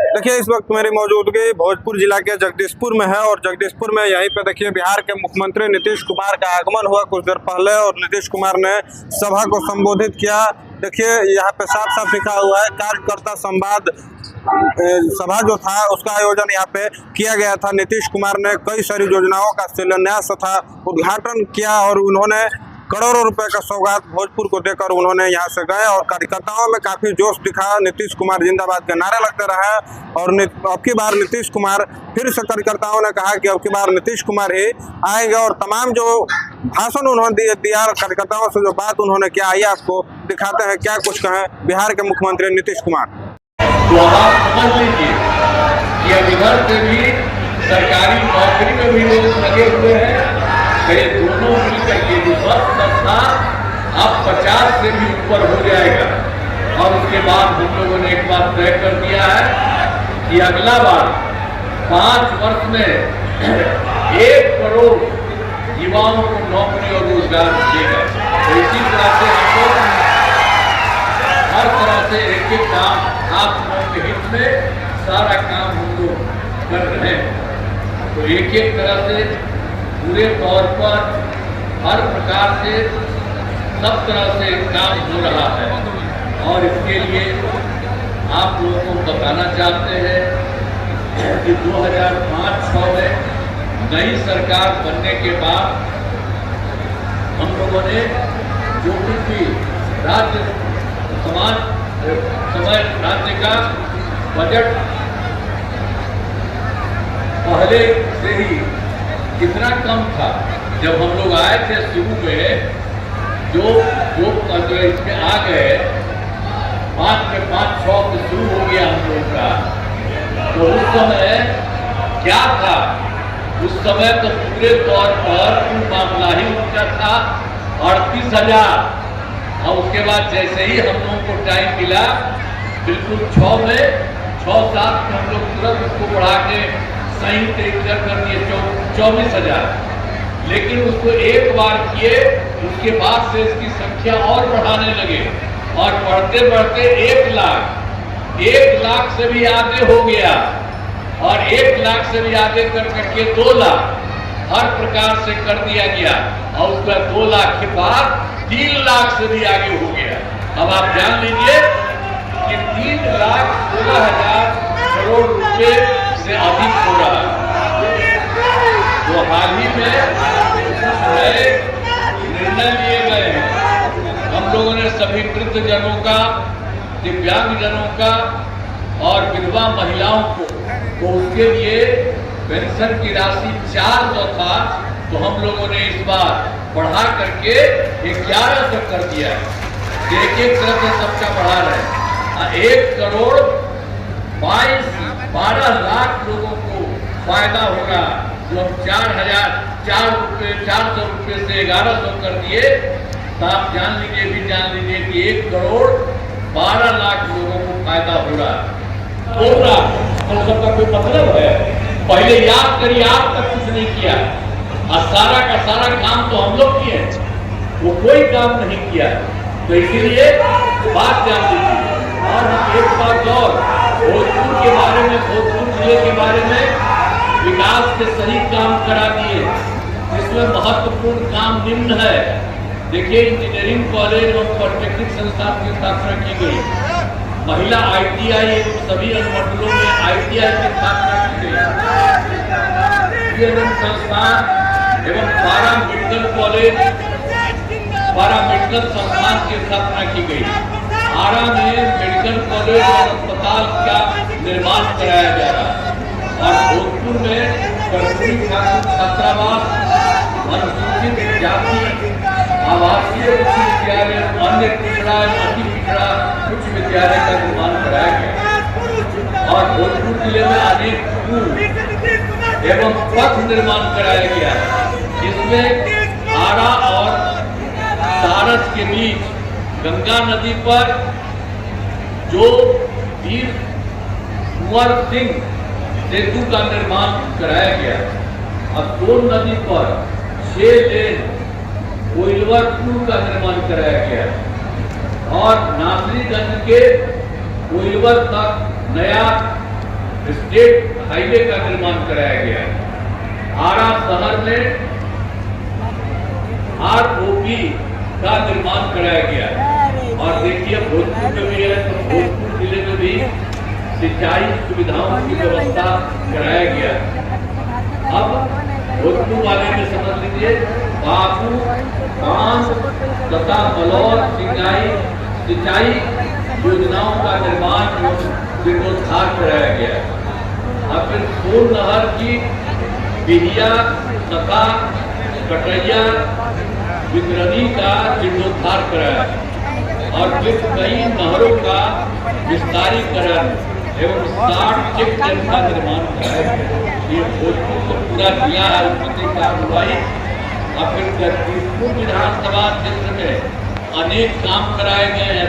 देखिए इस वक्त मेरी मौजूदगी भोजपुर जिला के जगदीशपुर में है और जगदीशपुर में यहीं पे देखिए बिहार के मुख्यमंत्री नीतीश कुमार का आगमन हुआ कुछ देर पहले और नीतीश कुमार ने सभा को संबोधित किया। देखिए यहाँ पे साफ साफ लिखा हुआ है कार्यकर्ता संवाद सभा जो था उसका आयोजन यहाँ पे किया गया था। नीतीश कुमार ने कई सारी योजनाओं का शिलान्यास तथा उद्घाटन किया और उन्होंने करोड़ों रुपए का सौगात भोजपुर को देकर उन्होंने यहाँ से गए और कार्यकर्ताओं में काफी जोश दिखा। नीतीश कुमार जिंदाबाद के नारे लगते रहे और अब की बार नीतीश कुमार फिर से कार्यकर्ताओं ने कहा कि अब की बार नीतीश कुमार ही आएंगे और तमाम जो भाषण उन्होंने दिया कार्यकर्ताओं से जो बात उन्होंने किया आइए आपको दिखाते हैं क्या कुछ कहें बिहार के मुख्यमंत्री नीतीश कुमार। तो आप समझ लीजिए कि अब इधर से भी सरकारी नौकरी में भी लोग लगे हुए हैं, ये दोनों मिलकर के जो बस संस्था अब 50 से भी ऊपर हो जाएगा। और उसके बाद हम लोगों ने एक बात तय कर दिया है कि अगला बार 5 वर्ष में 1 करोड़ युवाओं को नौकरी और रोजगार मिलेगा। तो इसी तरह से हम लोग हर तरह से एक काम आप लोगों के हित में सारा काम हम लोग कर रहे हैं। तो एक तरह से पूरे तौर पर हर प्रकार से सब तरह से काम हो रहा है और इसके लिए आप लोगों को बताना चाहते हैं कि 2005-06 में नई सरकार बनने के बाद हम लोगों ने जो कुछ भी राज्य समय राज्य का बजट पहले से ही कितना कम था। जब हम लोग आए थे शुरू में जो इसमें आ गए 5 में 5-6 में शुरू हो गया हम लोग का, तो उस समय क्या था? उस समय तो पूरे तौर पर मामला ही उनका था 38,000 और उसके बाद जैसे ही हम लोगों को टाइम मिला बिल्कुल 6-7 में हम लोग तुरंत उसको बढ़ा के सही तरीके कर दिए 24,000। लेकिन उसको एक बार किए उसके बाद से इसकी संख्या और बढ़ाने लगे और बढ़ते बढ़ते 1 लाख से भी आगे हो गया और 1 लाख से भी आगे कर करके 2 लाख हर प्रकार से कर दिया गया और उसका 2 लाख के बाद 3 लाख से भी आगे हो गया। अब आप जान लीजिए कि 3,16,000 करोड़ रुपए से अधिक हो रहा है। तो हाल ही में निर्णय लिए गए हैं हम लोगों ने सभी वृद्ध जनों का, दिव्यांग जनों का और विधवा महिलाओं को, तो उसके लिए पेंशन की राशि 400 था तो हम लोगों ने इस बार बढ़ा करके 1100 कर दिया है। एक तरह से सबका बढ़ा रहे हैं। 1 करोड़ 12 लाख लोगों को फायदा होगा। जो हम 400 रुपये से 1100 कर दिए तो आप जान लीजिए कि 1 करोड़ 12 लाख लोगों को फायदा हो रहा है। तो सबका कोई मतलब है? पहले याद करिए, आप तक कुछ नहीं किया और सारा का सारा काम तो हम लोग किए, वो कोई काम नहीं किया। तो इसीलिए बात जान लीजिए। और हम एक बात और भोजपुर के बारे में, भोजपुर जिले के बारे में विकास के सही काम करा दिए। इसमें महत्वपूर्ण काम निम्न है। देखिए इंजीनियरिंग कॉलेज और पॉलिटेक्निक संस्थान की स्थापना की गई, महिला ITI सभी अनुमंडलों में ITI की स्थापना की गई, संस्थान एवं पारा मेडिकल कॉलेज, पारा मेडिकल संस्थान की स्थापना की गई। आरा में मेडिकल कॉलेज और अस्पताल का निर्माण कराया जा रहा है और भोजपुर में कर्पूरी ठाकुर छात्रावास, अनुसूचित जाति आवासीय उच्च विद्यालय, अन्य पिछड़ा अति पिछड़ा उच्च विद्यालय का निर्माण कराया गया और भोजपुर जिले में अनेक पुल एवं पथ निर्माण कराया गया है। इसमें आरा और सारस के बीच गंगा नदी पर जो वीर कुंवर सिंह सेतु का निर्माण कराया गया। अब 2 नदी पर 6 लेन कोइलवर पुल का निर्माण कराया गया और नासरीगंज के कोइलवर तक नया स्टेट हाईवे का निर्माण कराया गया है। आरा शहर में ROP का निर्माण कराया गया है। और देखिए भोजपुर में भी है, तो भोजपुर जिले में भी सिंचाई सुविधाओं की व्यवस्था कराया गया है। अब भोजपुर वाले में समझ लीजिए बापू बांध तथा बलौर सिंचाई योजनाओं का निर्माण जीर्णोद्धार कराया गया है। अब फिर सोन नहर की बिहिया तथा कटैया वितरणी का जीर्णोद्धार कराया है। और फिर कई नहरों का विस्तारीकरण एवं 60 चेक डैम का निर्माण कराया गया। ये भोजपुर को पूरा किया है उसकी कार्रवाई। और फिर जगदीशपुर विधानसभा क्षेत्र में अनेक काम कराए गए हैं।